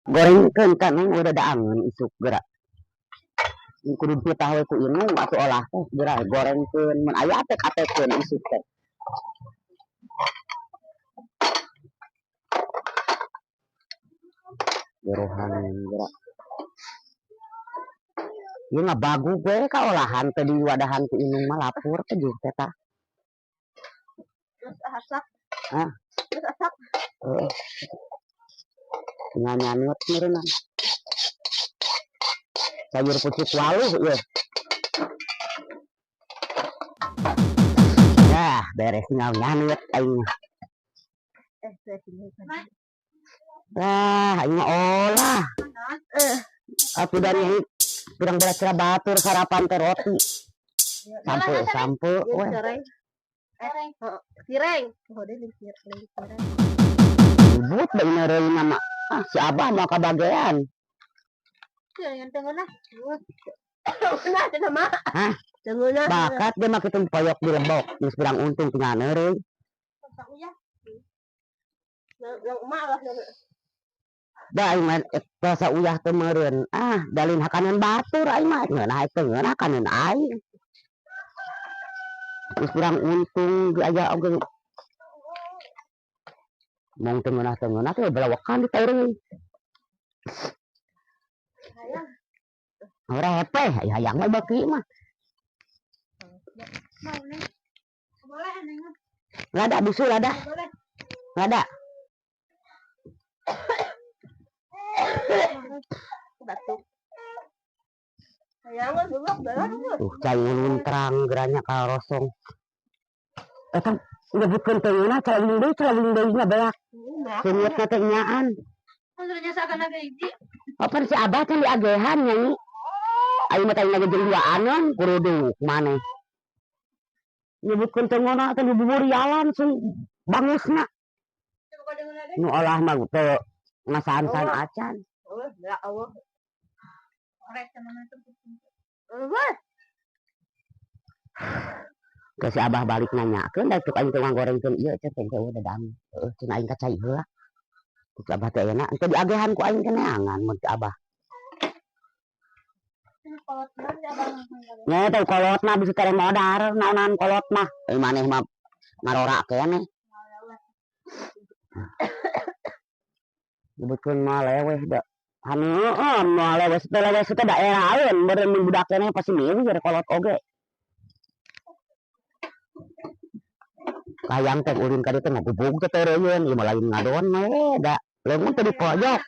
gorengkeun kan udah daangan isuk gerak kudu tahu ku ini atuh olah teh gerak gorengkeun mun aya atek-atekeun isuk teh gerohan gerak ieu mah bagu gue ka olahan teh di wadahan ku inung mah lapur teh jeung teh tah asak hah asak heeh nyanyanut meureunna sayur pucuk waluh ieu ya beres nyanyanut aing aing mah olah atuh dari kurang berat batur sarapan teh roti sampe weh sireng ribut bener deui mah si abah mau kabagean yang tengah nah hah bakat dia mah kitu poyok di lembok geus pirang untung tinggal neureung yang emak lah da aing mah rasa uyah teu meureun dalin hakaneun batur aing mah ngeunah teu ngeunah hakaneun aing geus pirang untung ge aya oge mong teu ngeunah teh belawakan di teureung ora hepeh hayang mah beuki mah boleh neng lada bisul lada lada batuk hayang mah dulu tuh cai ulun terang geranya kalosong eta nyebutkeun teu ngeunah calaling deui nya beak seungeutna teh nyaan maksudnya sakana ge hiji apa si abah kan diagehan nyanyi aing mah tadi lagi jeung duaanan kurudu maneh nyebutkeun teu ngeunah teh bubur yalan sing bangusna nu olah mah teu ngasan-san acan ya Allah rek cenah teh ke si abah balik nanyakeun da tuk aing teh gorengkeun ieu teh teh udah dang heuh cenah aing ka cai heula si abah teh enak teu diagehan ku aing teh neangan mun si abah nya teh kolot mah bisa tere modar naonan kolot mah maneh mah marora keneh nyebutkeun mah leweh da haneueuh mah leweh teh daerah aeun beureun mun budak keneh pasti milih jadi kolot oge layang teh ulin ka dieu teh ngagubug teh teureun ieu mah lain ngadon we da leungeun teh di pojok